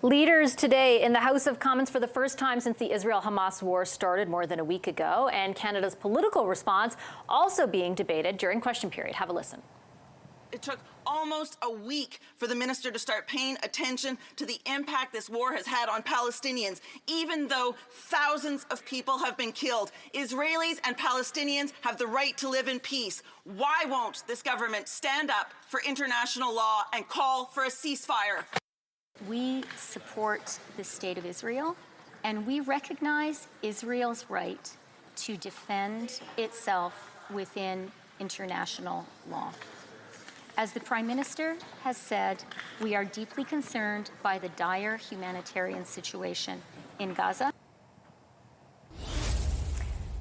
Leaders today in the House of Commons for the first time since the Israel-Hamas war started more than a week ago, and Canada's political response also being debated during question period. Have a listen. It took almost a week for the minister to start paying attention to the impact this war has had on Palestinians, even though thousands of people have been killed. Israelis and Palestinians have the right to live in peace. Why won't this government stand up for international law and call for a ceasefire? We support the State of Israel, and we recognize Israel's right to defend itself within international law. As the Prime Minister has said, we are deeply concerned by the dire humanitarian situation in Gaza.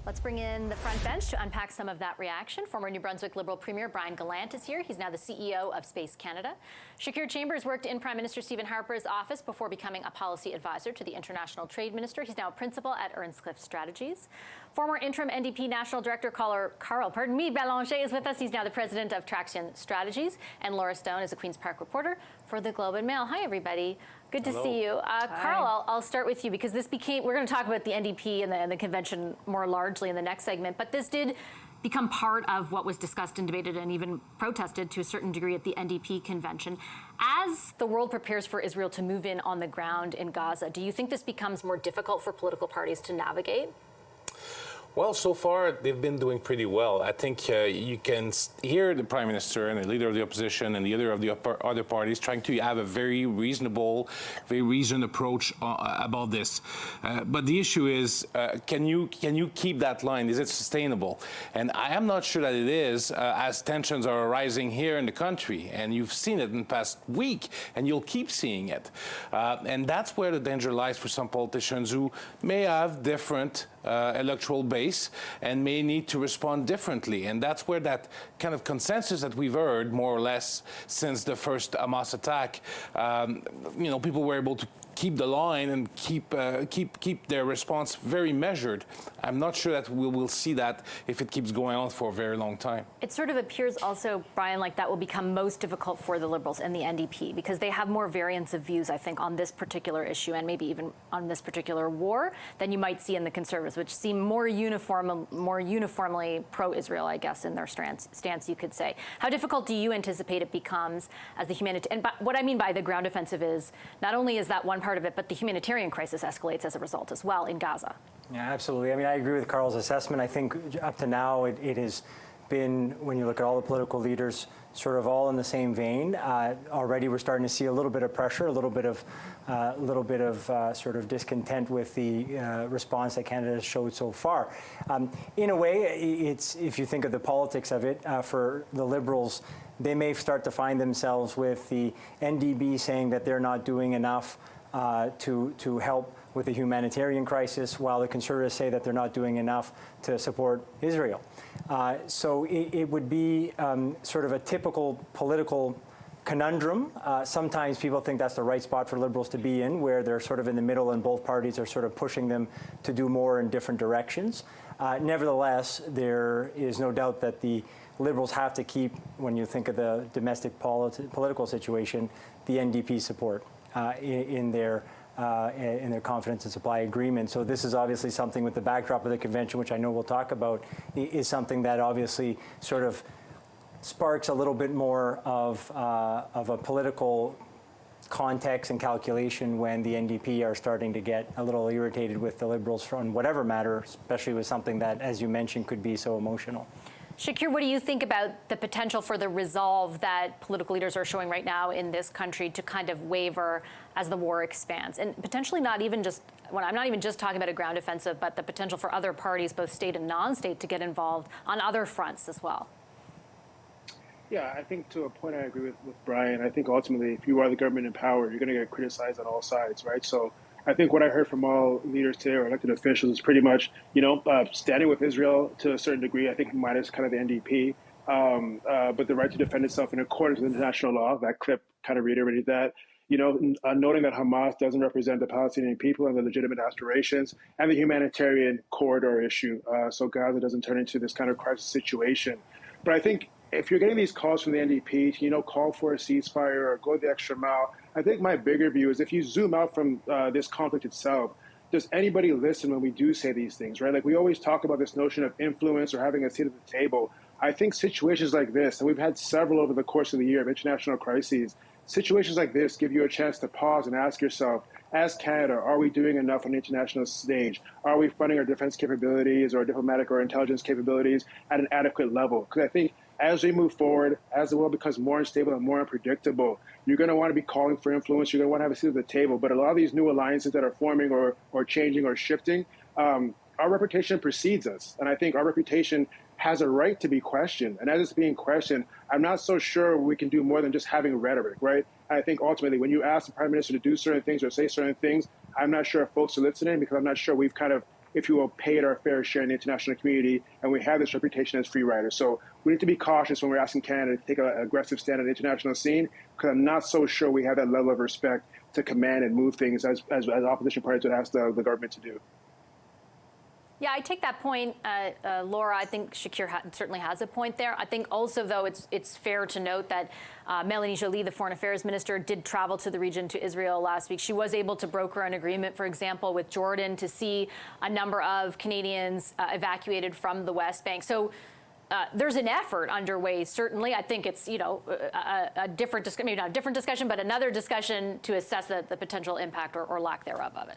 Let's bring in the front bench to unpack some of that reaction. Former New Brunswick Liberal Premier Brian Gallant is here. He's now the CEO of Space Canada. Shakir Chambers worked in Prime Minister Stephen Harper's office before becoming a policy advisor to the International Trade Minister. He's now a principal at Earnscliffe Strategies. Former interim NDP National Director Carl Bélanger is with us. He's now the president of Traction Strategies. And Laura Stone is a Queen's Park reporter for the Globe and Mail. Hi, everybody. Good to see you. Carl, I'll start with you because this became, we're going to talk about the NDP and the convention more largely in the next segment, but this did become part of what was discussed and debated and even protested to a certain degree at the NDP convention. As the world prepares for Israel to move in on the ground in Gaza, do you think this becomes more difficult for political parties to navigate? Well, so far, they've been doing pretty well. I think you can hear the Prime Minister and the Leader of the Opposition and the leader of the other parties trying to have a very reasonable, very reasoned approach about this. But the issue is, can you keep that line? Is it sustainable? And I am not sure that it is, as tensions are arising here in the country. And you've seen it in the past week, and you'll keep seeing it. And that's where the danger lies for some politicians who may have different electoral base and may need to respond differently. And that's where that kind of consensus that we've heard more or less since the first Hamas attack, people were able to keep the line and keep their response very measured. I'm not sure that we will see that if it keeps going on for a very long time. It sort of appears also, Brian, like that will become most difficult for the Liberals and the NDP because they have more variance of views, I think, on this particular issue and maybe even on this particular war than you might see in the Conservatives, which seem more uniformly pro-Israel, I guess, in their stance, you could say. How difficult do you anticipate it becomes as the humanitarian? And what I mean by the ground offensive is not only is that one part of it, but the humanitarian crisis escalates as a result as well in Gaza. Yeah, absolutely. I mean, I agree with Carl's assessment. I think up to now it has been, when you look at all the political leaders, sort of all in the same vein. Already we're starting to see a little bit of pressure, a little bit of sort of discontent with the response that Canada has showed so far. In a way, it's, if you think of the politics of it, for the Liberals, they may start to find themselves with the NDP saying that they're not doing enough to help with the humanitarian crisis, while the Conservatives say that they're not doing enough to support Israel. So it would be sort of a typical political conundrum. Sometimes people think that's the right spot for Liberals to be in, where they're sort of in the middle and both parties are sort of pushing them to do more in different directions. Nevertheless, there is no doubt that the Liberals have to keep, when you think of the domestic political situation, the NDP support in their confidence and supply agreement. So this is obviously something with the backdrop of the convention, which I know we'll talk about, is something that obviously sort of sparks a little bit more of a political context and calculation when the NDP are starting to get a little irritated with the Liberals on whatever matter, especially with something that, as you mentioned, could be so emotional. Shakir, what do you think about the potential for the resolve that political leaders are showing right now in this country to kind of waver as the war expands? And potentially not even just, well, I'm not even just talking about a ground offensive, but the potential for other parties, both state and non-state, to get involved on other fronts as well. Yeah, I think to a point I agree with Brian. I think ultimately, if you are the government in power, you're going to get criticized on all sides, right? So I think what I heard from all leaders today or elected officials is pretty much, standing with Israel to a certain degree, I think minus kind of the NDP, but the right to defend itself in accordance with international law. That clip kind of reiterated that. Noting that Hamas doesn't represent the Palestinian people and their legitimate aspirations, and the humanitarian corridor issue, so Gaza doesn't turn into this kind of crisis situation. But I think if you're getting these calls from the NDP to, call for a ceasefire or go the extra mile, I think my bigger view is if you zoom out from this conflict itself, does anybody listen when we do say these things, right? Like we always talk about this notion of influence or having a seat at the table. I think situations like this, and we've had several over the course of the year of international crises, situations like this give you a chance to pause and ask yourself, as Canada, are we doing enough on the international stage? Are we funding our defense capabilities or diplomatic or intelligence capabilities at an adequate level? Because I think as we move forward, as the world becomes more unstable and more unpredictable, you're going to want to be calling for influence. You're going to want to have a seat at the table. But a lot of these new alliances that are forming or changing or shifting, our reputation precedes us. And I think our reputation has a right to be questioned. And as it's being questioned, I'm not so sure we can do more than just having rhetoric, right? I think ultimately when you ask the Prime Minister to do certain things or say certain things, I'm not sure if folks are listening because I'm not sure we've kind of, if you will, paid our fair share in the international community, and we have this reputation as free riders. So we need to be cautious when we're asking Canada to take an aggressive stand on the international scene, because I'm not so sure we have that level of respect to command and move things as opposition parties would ask the government to do. Yeah, I take that point, Laura. I think Shakir certainly has a point there. I think also, though, it's fair to note that Melanie Joly, the Foreign Affairs Minister, did travel to the region to Israel last week. She was able to broker an agreement, for example, with Jordan to see a number of Canadians evacuated from the West Bank. So there's an effort underway, certainly. I think it's, a different discussion, maybe not a different discussion, but another discussion to assess the potential impact or lack thereof of it.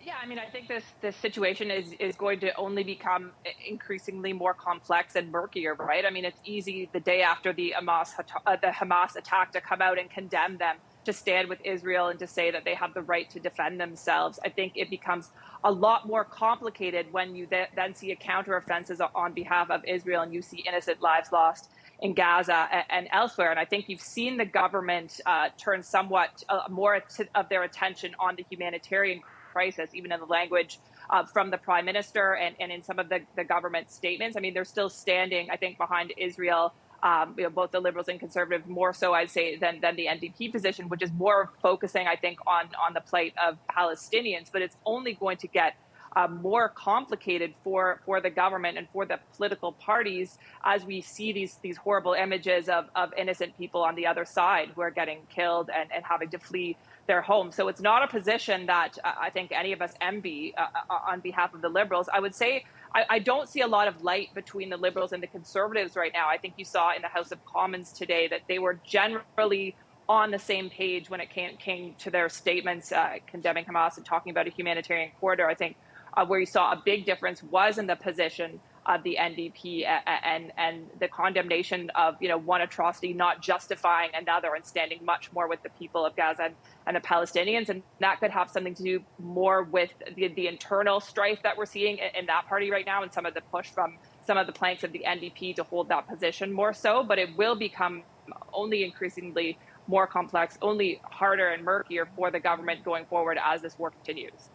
Yeah, I mean, I think this situation is going to only become increasingly more complex and murkier, right? I mean, it's easy the day after the Hamas attack to come out and condemn them, to stand with Israel and to say that they have the right to defend themselves. I think it becomes a lot more complicated when you then see a counteroffensive on behalf of Israel and you see innocent lives lost in Gaza and elsewhere. And I think you've seen the government turn somewhat more of their attention on the humanitarian crisis, even in the language from the Prime Minister and in some of the government statements. I mean, they're still standing, I think, behind Israel, both the Liberals and Conservatives, more so, I'd say, than the NDP position, which is more focusing, I think, on the plight of Palestinians. But it's only going to get more complicated for the government and for the political parties as we see these horrible images of innocent people on the other side who are getting killed and having to flee their homes. So it's not a position that I think any of us envy on behalf of the Liberals. I would say I don't see a lot of light between the Liberals and the Conservatives right now. I think you saw in the House of Commons today that they were generally on the same page when it came to their statements condemning Hamas and talking about a humanitarian corridor. I think where you saw a big difference was in the position of the NDP and the condemnation of one atrocity not justifying another, and standing much more with the people of Gaza and the Palestinians. And that could have something to do more with the internal strife that we're seeing in that party right now, and some of the push from some of the planks of the NDP to hold that position more so. But it will become only increasingly more complex, only harder and murkier for the government going forward as this war continues.